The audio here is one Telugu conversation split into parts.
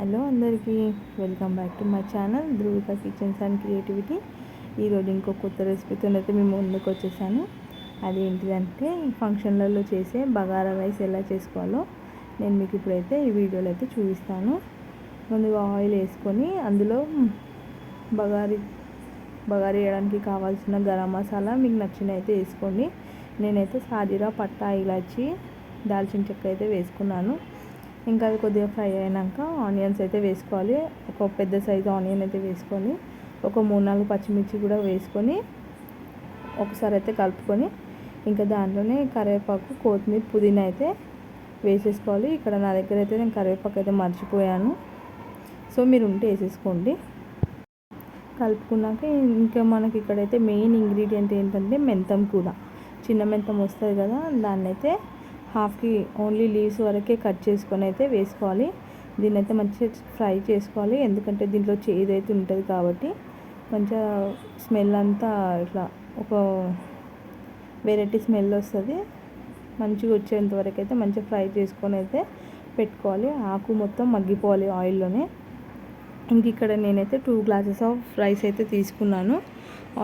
హలో అందరికీ welcome back to my channel Dhruvika kitchens and creativity. ఈరోజు ఇంకో కొత్త రెసిపీతో అయితే మేము ముందుకు వచ్చేసాను. అదేంటిదంటే ఫంక్షన్లలో చేసే బగారా రైస్ ఎలా చేసుకోవాలో నేను మీకు ఇప్పుడైతే ఈ వీడియోలో అయితే చూపిస్తాను. ముందుగా ఆయిల్ వేసుకొని అందులో బగారీ వేయడానికి కావాల్సిన గరం మసాలా మీకు నచ్చిన అయితే వేసుకోండి. నేనైతే సాజీరా, పట్టా, ఇలాచి, దాల్చిన చెక్క అయితే వేసుకున్నాను. ఇంకా అది కొద్దిగా ఫ్రై అయినాక ఆనియన్స్ అయితే వేసుకోవాలి. ఒక పెద్ద సైజు ఆనియన్ అయితే వేసుకొని ఒక 3-4 పచ్చిమిర్చి కూడా వేసుకొని ఒకసారి అయితే కలుపుకొని ఇంకా దాంట్లోనే కరివేపాకు, కొత్తిమీర, పుదీనా అయితే వేసేసుకోవాలి. ఇక్కడ నా దగ్గర అయితే నేను కరివేపాకు అయితే మర్చిపోయాను, సో మీరు ఉంటే వేసేసుకోండి. కలుపుకున్నాక ఇంకా మనకి ఇక్కడైతే మెయిన్ ఇంగ్రీడియంట్ ఏంటంటే మెంతం కూర. చిన్న మెంతం వస్తుంది కదా, దాన్ని అయితే హాఫ్కి ఓన్లీ లీవ్స్ వరకే కట్ చేసుకొని అయితే వేసుకోవాలి. దీన్ని అయితే మంచిగా ఫ్రై చేసుకోవాలి, ఎందుకంటే దీంట్లో చేదు అయితే ఉంటుంది కాబట్టి మంచిగా స్మెల్ అంతా ఇట్లా ఒక వెరైటీ స్మెల్ వస్తుంది. మంచిగా వచ్చేంత వరకు అయితే మంచిగా ఫ్రై చేసుకొని అయితే పెట్టుకోవాలి. ఆకు మొత్తం మగ్గిపోవాలి ఆయిల్లోనే. ఇంక ఇక్కడ నేనైతే 2 గ్లాసెస్ ఆఫ్ రైస్ అయితే తీసుకున్నాను.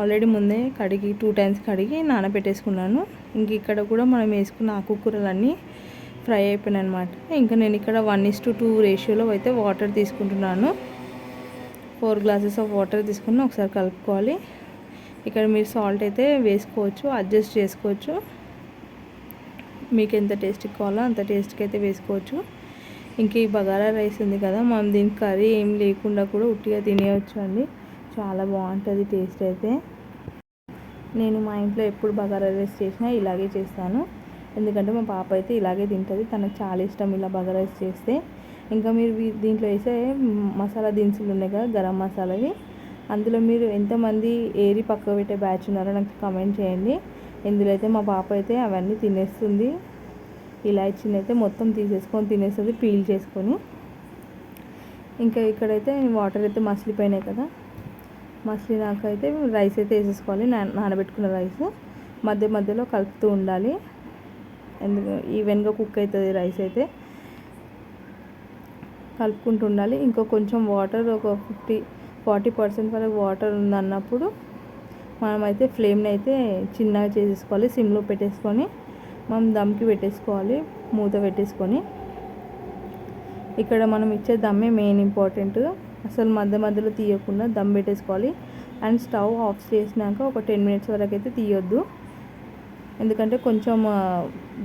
ఆల్రెడీ ముందే కడిగి 2 టైమ్స్ కడిగి నానబెట్టేసుకున్నాను. ఇంక ఇక్కడ కూడా మనం వేసుకున్న ఆకుకూరలన్నీ ఫ్రై అయిపోయినాయి అనమాట. ఇంకా నేను ఇక్కడ 1:2 రేషియోలో అయితే వాటర్ తీసుకుంటున్నాను. 4 గ్లాసెస్ ఆఫ్ వాటర్ తీసుకుని ఒకసారి కలుపుకోవాలి. ఇక్కడ మీరు సాల్ట్ అయితే వేసుకోవచ్చు, అడ్జస్ట్ చేసుకోవచ్చు. మీకు ఎంత టేస్ట్కి కావాలో అంత టేస్ట్కి అయితే వేసుకోవచ్చు. ఇంక ఈ బగారా రైస్ ఉంది కదా, మనం దీనికి కర్రీ ఏం లేకుండా కూడా ఉట్టిగా తినేయచ్చు అండి. చాలా బాగుంటుంది టేస్ట్ అయితే. నేను మా ఇంట్లో ఎప్పుడు బగారా రైస్ చేసినా ఇలాగే చేస్తాను, ఎందుకంటే మా పాప అయితే ఇలాగే తింటుంది. తనకు చాలా ఇష్టం ఇలా బగారా రైస్ చేస్తే. ఇంకా మీరు దీంట్లో వేసే మసాలా దినుసులు ఉన్నాయి కదా, గరం మసాలావి, అందులో మీరు ఎంతమంది ఏరి పక్క పెట్టే బ్యాచ్ ఉన్నారో నాకు కామెంట్ చేయండి. ఇందులో అయితే మా పాప అయితే అవన్నీ తినేస్తుంది. ఇలాచీని అయితే మొత్తం తీసేసుకొని తినేస్తుంది పీల్ చేసుకొని. ఇంకా ఇక్కడైతే వాటర్ అయితే మసిలిపోయినాయి కదా, మసిలినాకైతే రైస్ అయితే వేసేసుకోవాలి. నానబెట్టుకున్న రైస్ మధ్య మధ్యలో కలుపుతూ ఉండాలి, ఎందుకు ఈవెన్గా కుక్ అవుతుంది రైస్ అయితే. కలుపుకుంటూ ఉండాలి. ఇంకో కొంచెం వాటర్, ఒక 40% వరకు వాటర్ ఉందన్నప్పుడు మనమైతే ఫ్లేమ్ని అయితే చిన్నగా చేసేసుకోవాలి. సిమ్లో పెట్టేసుకొని మనం దమ్కి పెట్టేసుకోవాలి, మూత పెట్టేసుకొని. ఇక్కడ మనం ఇచ్చే దమ్మే మెయిన్ ఇంపార్టెంట్. అసలు మధ్య మధ్యలో తీయకుండా దమ్ పెట్టేసుకోవాలి. అండ్ స్టవ్ ఆఫ్ చేసినాక ఒక 10 మినిట్స్ వరకు అయితే తీయొద్దు, ఎందుకంటే కొంచెం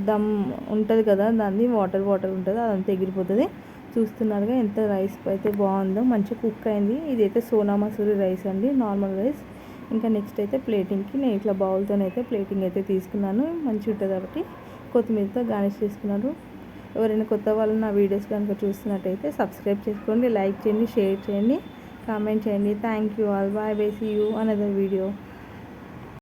దమ్ ఉంటుంది కదా, దాన్ని వాటర్ ఉంటుంది, అదంతా ఎగిరిపోతుంది. చూస్తున్నారుగా ఎంత రైస్ అయితే బాగుందో, మంచిగా కుక్ అయింది. ఇదైతే సోనా మసూరి రైస్ అండి, నార్మల్ రైస్. ఇంకా నెక్స్ట్ అయితే ప్లేటింగ్కి నేను ఇట్లా బౌల్తోనైతే ప్లేటింగ్ అయితే తీసుకున్నాను. మంచిగా ఉంటుంది కాబట్టి కొత్తిమీరతో గార్నిష్ చేసుకున్నాను. ఎవరైనా కొత్త వాళ్ళు నా వీడియోస్ కనుక చూస్తున్నట్టయితే సబ్స్క్రైబ్ చేసుకోండి, లైక్ చేయండి, షేర్ చేయండి, కామెంట్ చేయండి. Thank you all. Bye bye, see you another video.